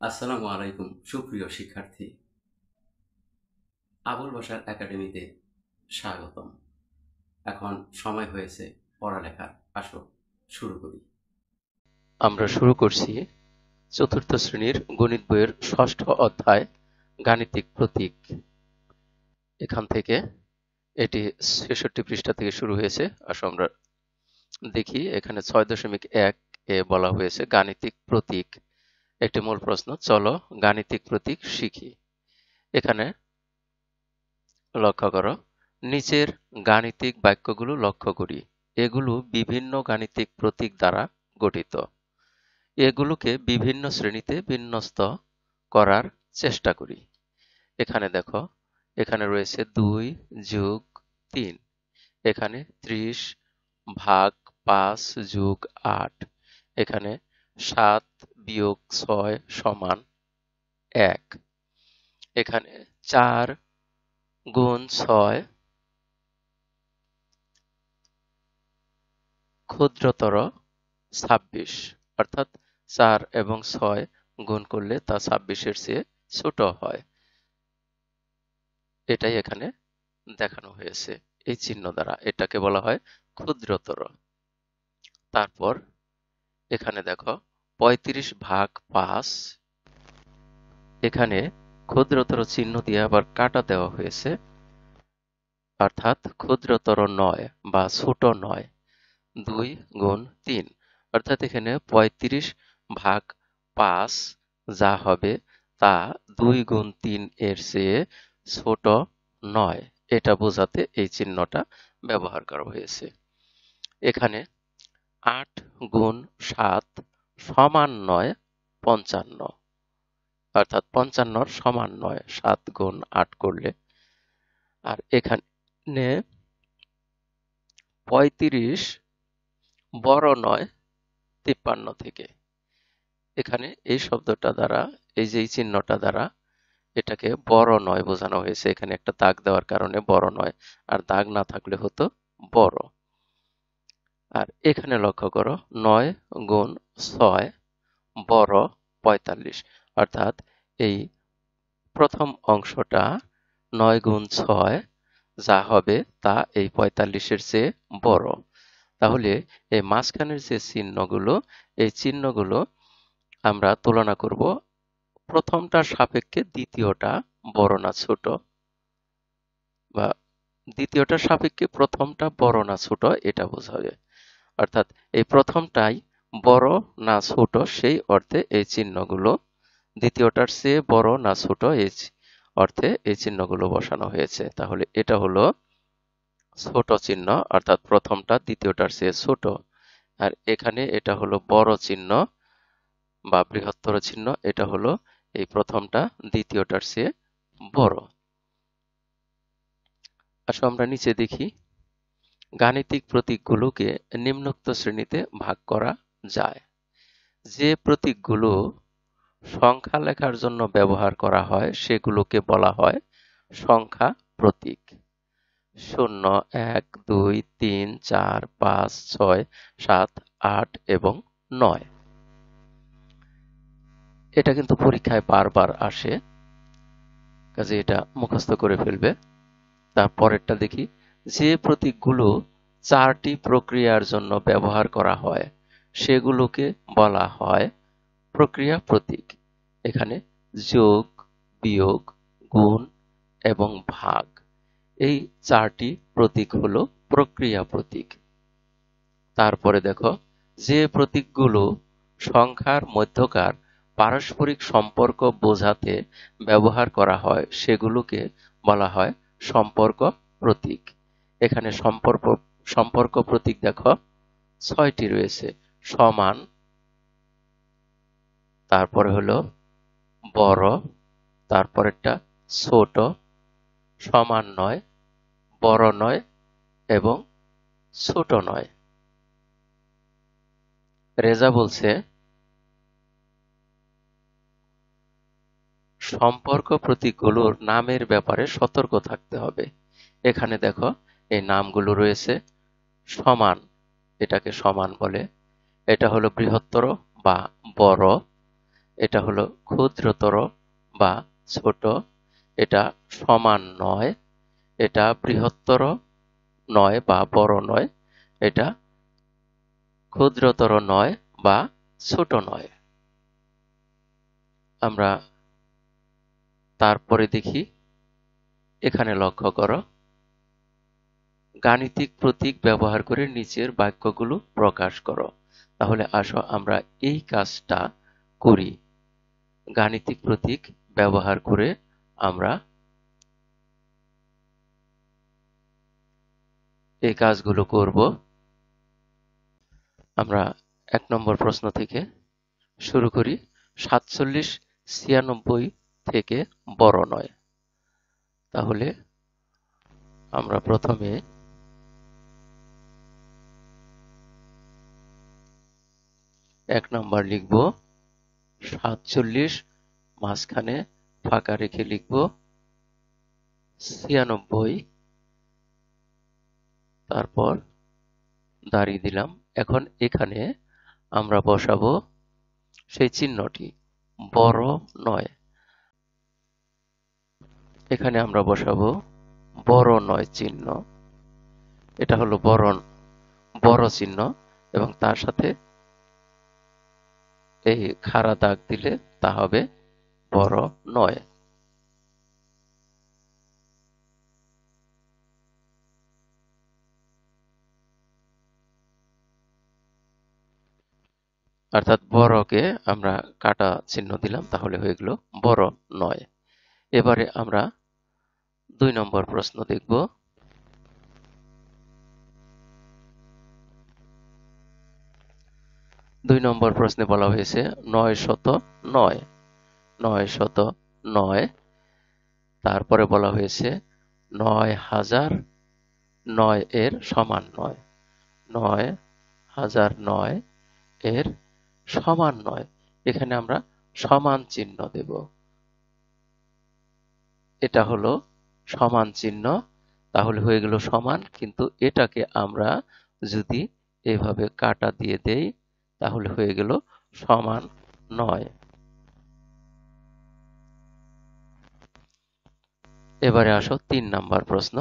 আসসালামু আলাইকুম সুপ্রিয় শিক্ষার্থী, আবুল বাশার একাডেমিতে স্বাগতম। এখন সময় হয়েছে পড়ালেখার। আসো শুরু করি। আমরা শুরু করছি চতুর্থ শ্রেণীর গণিত বইয়ের ষষ্ঠ অধ্যায় গাণিতিক প্রতীক। এখান থেকে এটি ৬৬ পৃষ্ঠা থেকে শুরু হয়েছে। আসো আমরা দেখি, এখানে ৬.১ এ বলা হয়েছে গাণিতিক প্রতীক। একটি মূল প্রশ্ন, চলো গাণিতিক প্রতীক শিখি। এখানে লক্ষ্য করো, নিচের গাণিতিক বাক্যগুলো লক্ষ্য করি। এগুলো বিভিন্ন গাণিতিক প্রতীক দ্বারা গঠিত। এগুলোকে বিভিন্ন শ্রেণীতে বিন্যস্ত করার চেষ্টা করি। এখানে দেখো, এখানে রয়েছে ২ যোগ ৩, এখানে ৩০ ভাগ ৫ যোগ ৮, এখানে ৭ বিয়োগ ৬ সমান ১, এখানে ৪ গুণ ৬ ক্ষুদ্রতর ২৬, অর্থাৎ ৪ এবং ৬ গুণ করলে তা ২৬-এর চেয়ে ছোট হয়। এটাই এখানে দেখানো হয়েছে এই চিহ্ন দ্বারা। এটাকে বলা হয় ক্ষুদ্রতর। তারপর এখানে দেখো ৩৫ ভাগ ৫, এখানে ক্ষুদ্রতর চিহ্ন দিয়ে আবার কাটা দেওয়া হয়েছে, অর্থাৎ ক্ষুদ্রতর নয় বা ছোট নয়। ২ গুণ ৩, অর্থাৎ এখানে ৩৫ ভাগ ৫ যা হবে তা ২ গুণ ৩ এর চেয়ে ছোট নয়। এটা বোঝাতে এই চিহ্নটা ব্যবহার করা হয়েছে। এখানে ৮ গুণ ৭ সমান নয় ৫৫, অর্থাৎ ৫৫ সমান নয় ৭ গুণ ৮ করলে। আর এখানে ৩৫ বড় নয় ৫৩ থেকে। এখানে এই শব্দটা দ্বারা, এই যে এই চিহ্নটা দ্বারা এটাকে বড় নয় বোঝানো হয়েছে। এখানে একটা দাগ দেওয়ার কারণে বড় নয়, আর দাগ না থাকলে হতো বড়। আর এখানে লক্ষ্য করো, ৯ গুণ ৬ বড় ৪৫, অর্থাৎ এই প্রথম অংশটা ৯ গুণ ৬ যা হবে তা এই ৪৫-এর চেয়ে বড়। তাহলে এই মাঝখানের যে চিহ্নগুলো, এই চিহ্নগুলো আমরা তুলনা করব। প্রথমটার সাপেক্ষে দ্বিতীয়টা বড় না ছোট, বা দ্বিতীয়টার সাপেক্ষে প্রথমটা বড় না ছোট এটা বোঝাবে। অর্থাৎ এই প্রথমটাই বড় না ছোট সেই অর্থে এই চিহ্নগুলো, দ্বিতীয়টার চেয়ে বড় না ছোট এই অর্থে এই চিহ্নগুলো বসানো হয়েছে। তাহলে এটা হলো ছোট চিহ্ন, অর্থাৎ প্রথমটা দ্বিতীয়টার চেয়ে ছোট। আর এখানে এটা হলো বড় চিহ্ন বা বৃহত্তর চিহ্ন, এটা হলো এই প্রথমটা দ্বিতীয়টার চেয়ে বড়। আসো আমরা নিচে দেখি, গাণিতিক প্রতীকগুলোকে নিম্নোক্ত শ্রেণীতে ভাগ করা যায়। যে প্রতীকগুলো সংখ্যা লেখার জন্য ব্যবহার করা হয় সেগুলোকে বলা হয় সংখ্যা প্রতীক। ০, ১, ২, ৩, ৪, ৫, ৬, ৭, ৮ এবং ৯। এটা কিন্তু পরীক্ষায় বারবার আসে, কাজে এটা মুখস্থ করে ফেলবে। তারপরেরটা দেখি, যে প্রতীকগুলো ৪টি প্রক্রিয়ার জন্য ব্যবহার করা হয় সেগুলোকে বলা হয় প্রক্রিয়া প্রতীক। এখানে যোগ, বিয়োগ, গুণ এবং ভাগ, এই ৪টি প্রতীক হলো প্রক্রিয়া প্রতীক। তারপরে দেখো, যে প্রতীকগুলো সংখ্যার মধ্যকার পারস্পরিক সম্পর্ক বোঝাতে ব্যবহার করা হয় সেগুলোকে বলা হয় সম্পর্ক প্রতীক। এখানে সম্পর্ক প্রতীক দেখো ৬টি রয়েছে। সমান, তারপরে হলো বড়, তারপরেরটা ছোট, সমান নয়, বড় নয় এবং ছোট নয়। রেজা বলছে, সম্পর্ক প্রতীকগুলোর নামের ব্যাপারে সতর্ক থাকতে হবে। এখানে দেখো এই নামগুলো রয়েছে। সমান, এটাকে সমান বলে, এটা হলো বৃহত্তর বা বড়। এটা হলো ক্ষুদ্রতর বা ছোট, এটা সমান নয়, এটা বৃহত্তর নয় বা বড় নয়, এটা ক্ষুদ্রতর নয় বা ছোট নয়। আমরা তারপরে দেখি, এখানে লক্ষ্য করো, গাণিতিক প্রতীক ব্যবহার করে নিচের বাক্যগুলো প্রকাশ করো। তাহলে আসো আমরা এই কাজটা করি। গাণিতিক প্রতীক ব্যবহার করে আমরা এই কাজগুলো করব। আমরা ১ নম্বর প্রশ্ন থেকে শুরু করি। ৪৭ ৯৬ থেকে বড় নয়। তাহলে আমরা প্রথমে ১ নম্বর লিখব ৪৭, মাঝখানে ফাঁকা রেখে লিখব ৯৬, তারপর দাঁড়িয়ে দিলাম। এখন এখানে আমরা বসাবো সেই চিহ্নটি, বড় নয়। এখানে আমরা বসাবো বড় নয় চিহ্ন। এটা হলো বড় চিহ্ন এবং তার সাথে এই খাড়া দাগ দিলে তা হবে বড় নয়। অর্থাৎ বড়কে আমরা কাটা চিহ্ন দিলাম, তাহলে হয়ে গেল বড় নয়। এবারে আমরা ২ নম্বর প্রশ্ন দেখব। ২ নম্বর প্রশ্নে বলা হয়েছে ৯০৯, ৯০৯, তারপরে বলা হয়েছে ৯০০০ এর সমান নয়, ৯০০০ এর সমান নয়। এখানে আমরা সমান চিহ্ন দেব। এটা হলো সমান চিহ্ন, তাহলে হয়ে গেল সমান, কিন্তু এটাকে আমরা যদি এভাবে কাটা দিয়ে দেই তাহলে হয়ে গেল সমান নয়। এবারে আসো ৩ নাম্বার প্রশ্ন।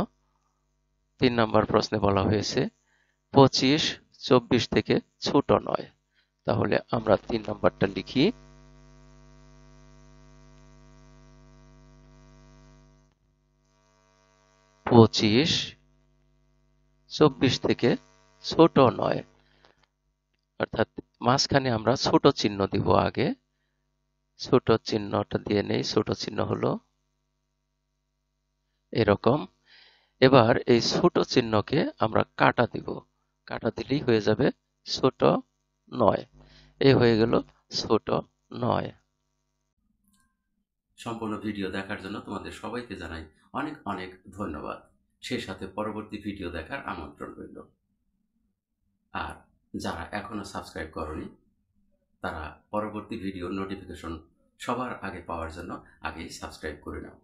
৩ নাম্বার প্রশ্নে বলা হয়েছে ২৫ ২৪ থেকে ছোট নয়। তাহলে আমরা ৩ নাম্বারটা লিখি। ২৫ ২৪ থেকে ছোট নয়, অর্থাৎ মাঝখানে আমরা ছোট চিহ্ন দিব আগে। ছোট চিহ্নটা দিয়ে নেই, ছোট চিহ্ন হলো এরকম। এবার এই ছোট চিহ্নকে আমরা কাটা দিব, কাটা দিলেই হয়ে যাবে ছোট নয়। এই হয়ে গেল ছোট নয়। সম্পূর্ণ ভিডিও দেখার জন্য তোমাদের সবাইকে জানাই অনেক অনেক ধন্যবাদ। সেই সাথে পরবর্তী ভিডিও দেখার আমন্ত্রণ রইল। আর যারা এখনো সাবস্ক্রাইব করনি তারা পরবর্তী ভিডিওর নোটিফিকেশন সবার আগে পাওয়ার জন্য আগেই সাবস্ক্রাইব করে নাও।